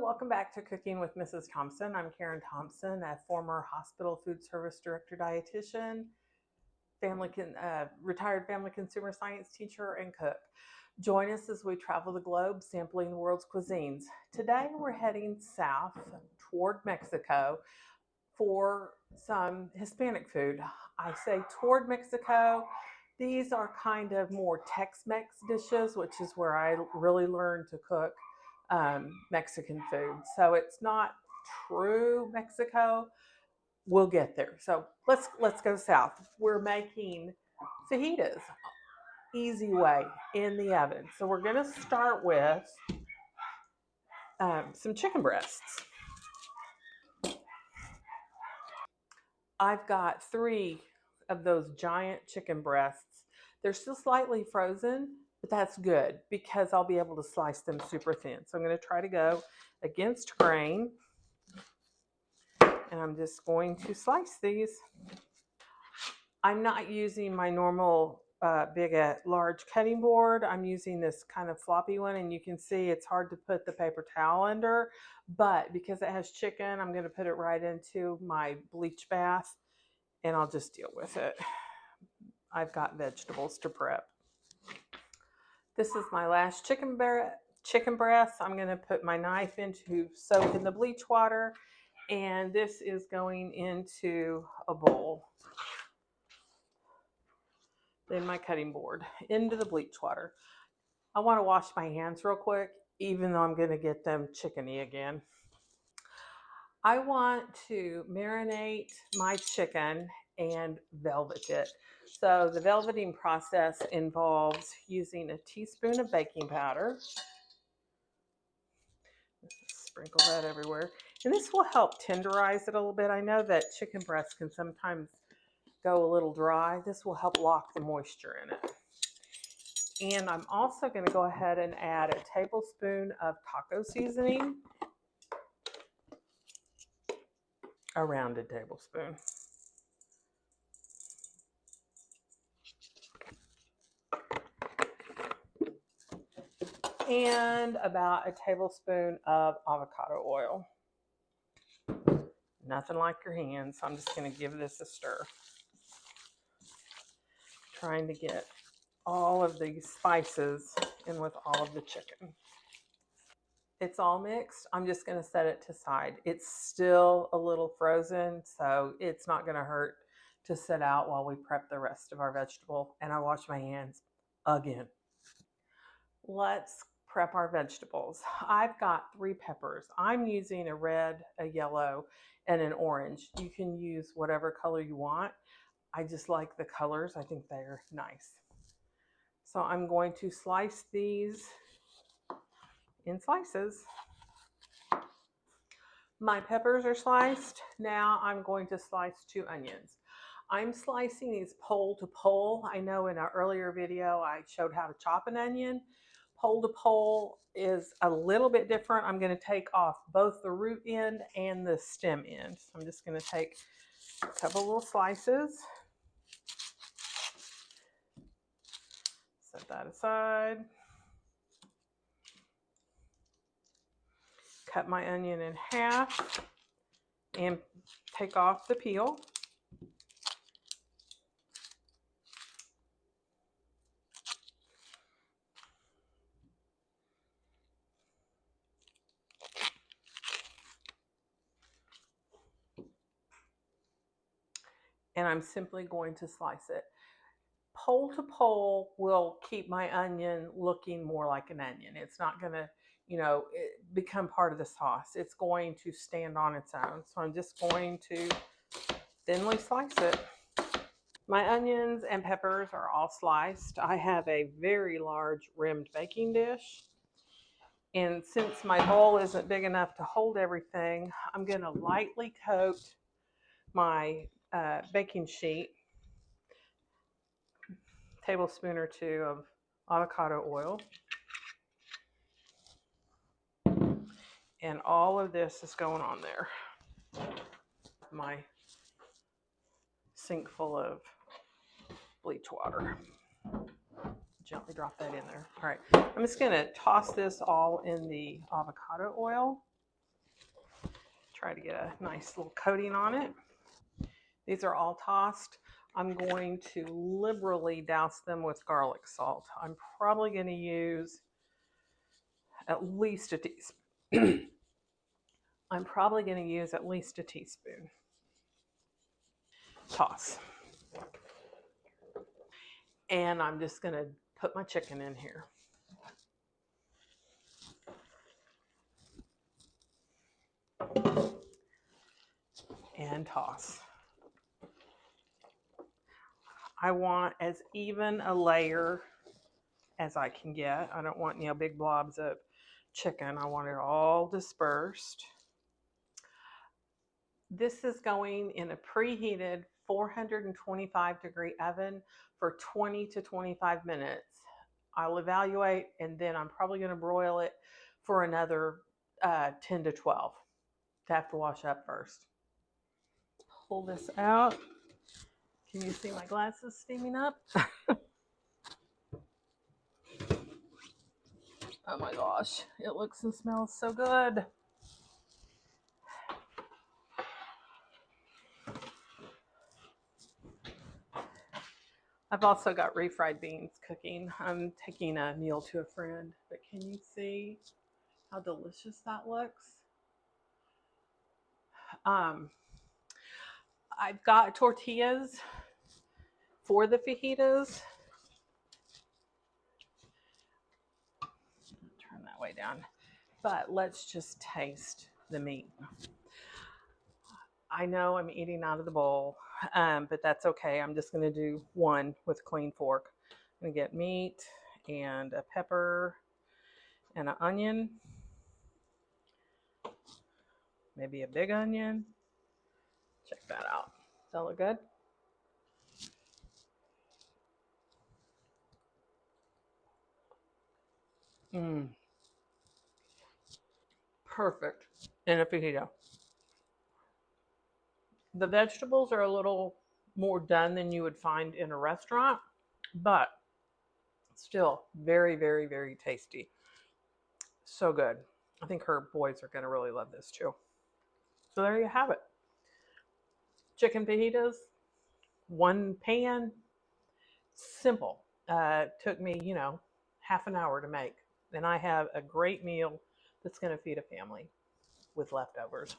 welcome back to Cooking with Mrs. Thompson. I'm Karen Thompson, a former hospital food service director dietitian, retired family consumer science teacher, and cook. Join us as we travel the globe sampling the world's cuisines. Today we're heading south toward Mexico for some Hispanic food. I say toward Mexico. These are kind of more Tex-Mex dishes, which is where I really learned to cook Mexican food. So it's not true Mexico. We'll get there. So let's go south. We're making fajitas, easy way, in the oven. So we're going to start with some chicken breasts. I've got 3 of those giant chicken breasts. They're still slightly frozen, but that's good because I'll be able to slice them super thin. So I'm going to try to go against grain, and I'm just going to slice these. I'm not using my normal large cutting board. I'm using this kind of floppy one, and you can see it's hard to put the paper towel under, but because it has chicken, I'm going to put it right into my bleach bath, and I'll just deal with it. I've got vegetables to prep. This is my last chicken breast. I'm going to put my knife into soak in the bleach water, and this is going into a bowl. Then my cutting board into the bleach water. I want to wash my hands real quick, even though I'm going to get them chickeny again. I want to marinate my chicken and velvet it. So the velveting process involves using a teaspoon of baking powder. Sprinkle that everywhere. And this will help tenderize it a little bit. I know that chicken breasts can sometimes go a little dry. This will help lock the moisture in it. And I'm also going to go ahead and add a tablespoon of taco seasoning, a rounded tablespoon. And about a tablespoon of avocado oil. Nothing like your hands, so I'm just going to give this a stir. Trying to get all of these spices in with all of the chicken. It's all mixed. I'm just going to set it to side. It's still a little frozen, so it's not going to hurt to sit out while we prep the rest of our vegetable. And I wash my hands again. Let's prep our vegetables. I've got 3 peppers. I'm using a red, a yellow, and an orange. You can use whatever color you want. I just like the colors. I think they're nice. So I'm going to slice these in slices. My peppers are sliced. Now I'm going to slice 2 onions. I'm slicing these pole to pole. I know in an earlier video I showed how to chop an onion. Pole to pole is a little bit different. I'm going to take off both the root end and the stem end. So I'm just going to take a couple little slices. Set that aside. Cut my onion in half and take off the peel. And I'm simply going to slice it. Pole to pole will keep my onion looking more like an onion. It's not going to, become part of the sauce. It's going to stand on its own. So I'm just going to thinly slice it. My onions and peppers are all sliced. I have a very large rimmed baking dish. And since my bowl isn't big enough to hold everything, I'm going to lightly coat my baking sheet, tablespoon or 2 of avocado oil. And all of this is going on there. My sink full of bleach water. Gently drop that in there. All right, I'm just going to toss this all in the avocado oil. Try to get a nice little coating on it. These are all tossed. I'm going to liberally douse them with garlic salt. I'm probably going to use at least a teaspoon. I'm probably going to use at least a teaspoon. Toss. And I'm just going to put my chicken in here. And toss. I want as even a layer as I can get. I don't want, big blobs of chicken. I want it all dispersed. This is going in a preheated 425-degree oven for 20 to 25 minutes. I'll evaluate, and then I'm probably going to broil it for another 10 to 12 to have to wash up first. Pull this out. Can you see my glasses steaming up? Oh my gosh, it looks and smells so good. I've also got refried beans cooking. I'm taking a meal to a friend, but can you see how delicious that looks? I've got tortillas for the fajitas. Turn that way down. But let's just taste the meat. I know I'm eating out of the bowl, but that's okay. I'm just going to do one with a clean fork. I'm going to get meat and a pepper and an onion. Maybe a big onion. Check that out. Does that look good? Perfect in a fajita. The vegetables are a little more done than you would find in a restaurant, but still very, very, very tasty. So good. I think her boys are going to really love this too. So there you have it. Chicken fajitas, one pan, simple. Took me, half an hour to make. And I have a great meal that's going to feed a family with leftovers.